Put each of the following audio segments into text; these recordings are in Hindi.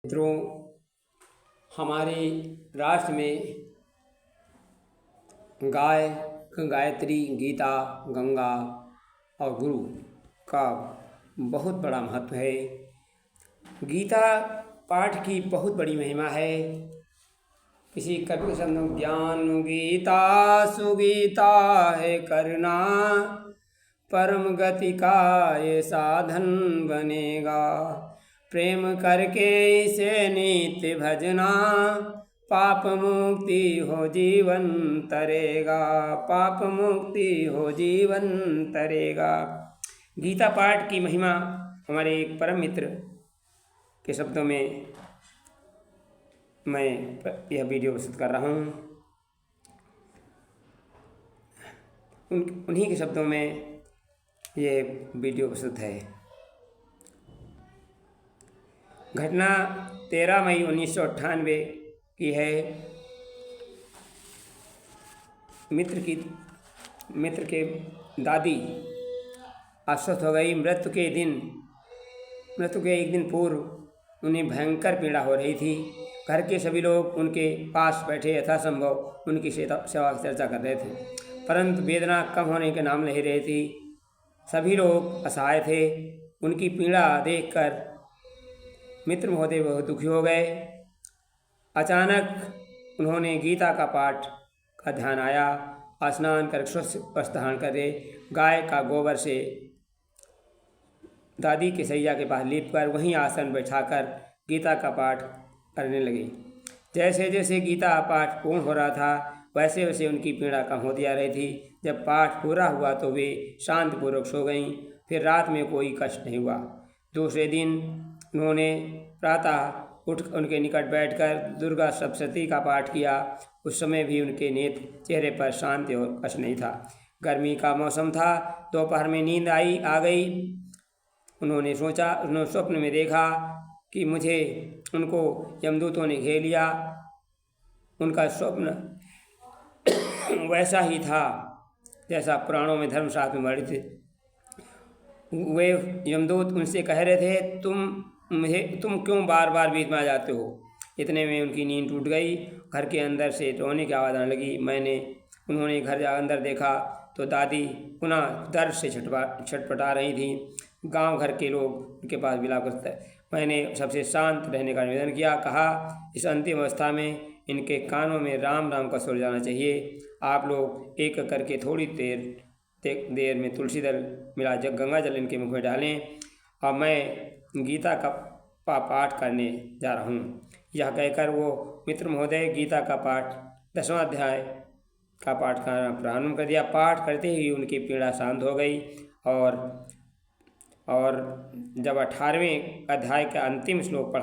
मित्रों, हमारे राष्ट्र में गायत्री, गीता, गंगा और गुरु का बहुत बड़ा महत्व है। गीता पाठ की बहुत बड़ी महिमा है। किसी कवि के शब्दों, ज्ञान गीता सुगीता है करना, परम गति का ये साधन बनेगा। प्रेम करके इसे नित्य भजना, पाप मुक्ति हो जीवन तरेगा, पाप मुक्ति हो जीवन तरेगा। गीता पाठ की महिमा हमारे एक परम मित्र के शब्दों में मैं यह वीडियो प्रस्तुत कर रहा हूँ। उन्हीं के शब्दों में ये वीडियो प्रस्तुत है। घटना 13 मई 1998 की है। मित्र के दादी अस्वस्थ हो गई। मृत्यु के एक दिन पूर्व उन्हें भयंकर पीड़ा हो रही थी। घर के सभी लोग उनके पास बैठे यथासंभव उनकी सेवा की चर्चा कर रहे थे, परंतु वेदना कम होने के नाम नहीं रही थी। सभी लोग असहाय थे। उनकी पीड़ा देखकर मित्र महोदय बहुत दुखी हो गए। अचानक उन्होंने गीता का पाठ का ध्यान आया। स्नान कर स्वच्छ वस्त्र धारण करे, गाय का गोबर से दादी के सैया के पास लीप कर वहीं आसन बैठाकर गीता का पाठ करने लगे। जैसे जैसे गीता पाठ पूर्ण हो रहा था, वैसे वैसे उनकी पीड़ा कम होती जा रही थी। जब पाठ पूरा हुआ तो वे शांतिपूर्वक सो गईं। फिर रात में कोई कष्ट नहीं हुआ। दूसरे दिन उन्होंने प्रातः उठ उनके निकट बैठकर दुर्गा सप्तशती का पाठ किया। उस समय भी उनके नेत्र चेहरे पर शांति और कष्ट नहीं था। गर्मी का मौसम था। दोपहर में नींद आ गई। उन्होंने स्वप्न में देखा कि उनको यमदूतों ने घेर लिया। उनका स्वप्न वैसा ही था जैसा पुराणों में धर्मशास्त्र में वर्णित। वे यमदूत उनसे कह रहे थे, तुम क्यों बार बार बीच में आ जाते हो। इतने में उनकी नींद टूट गई। घर के अंदर से रोने की आवाज़ आने लगी। उन्होंने घर अंदर देखा तो दादी पुनः दर्द से छटपटा रही थी। गांव घर के लोग उनके पास विलाप करते। मैंने सबसे शांत रहने का निवेदन किया। कहा, इस अंतिम अवस्था में इनके कानों में राम राम का स्वर जाना चाहिए। आप लोग एक करके थोड़ी देर में तुलसी दल मिला गंगा जल इनके मुख में डालें और मैं गीता का पाठ करने जा रहा हूँ। यह कहकर वो मित्र महोदय गीता का पाठ 10वां अध्याय का पाठ करना प्रारंभ कर दिया। पाठ करते ही उनकी पीड़ा शांत हो गई और जब 18वें अध्याय का अंतिम श्लोक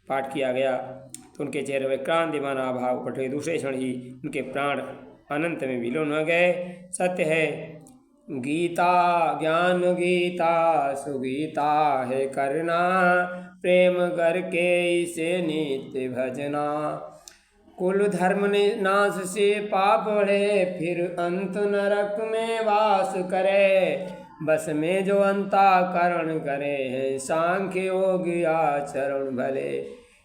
पाठ किया गया तो उनके चेहरे में क्रांतिमान भाव प्रकट हुए। दूसरे क्षण ही उनके प्राण अनंत में विलीन हो गए। सत्य है, गीता ज्ञान गीता सुगीता है करना, प्रेम करके इसे नित्य भजना। कुल धर्म नाश से पाप बढ़े, फिर अंत नरक में वास करे। बस में जो अंतःकरण करे हैं, सांख्य योग आचरण भले।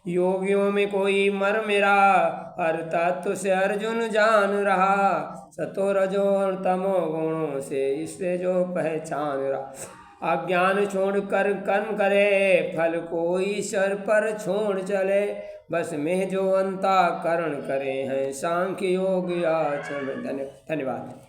योगियों में कोई मर मेरा, हर तत्व से अर्जुन जान रहा। सतो रजो और तमो गुणों से इससे जो पहचान रहा। अज्ञान छोड़ कर कर्म करे, फल को ईश्वर पर छोड़ चले। बस में जो अंतःकरण करे हैं, सांख्य योग आचरण। धन्यवाद।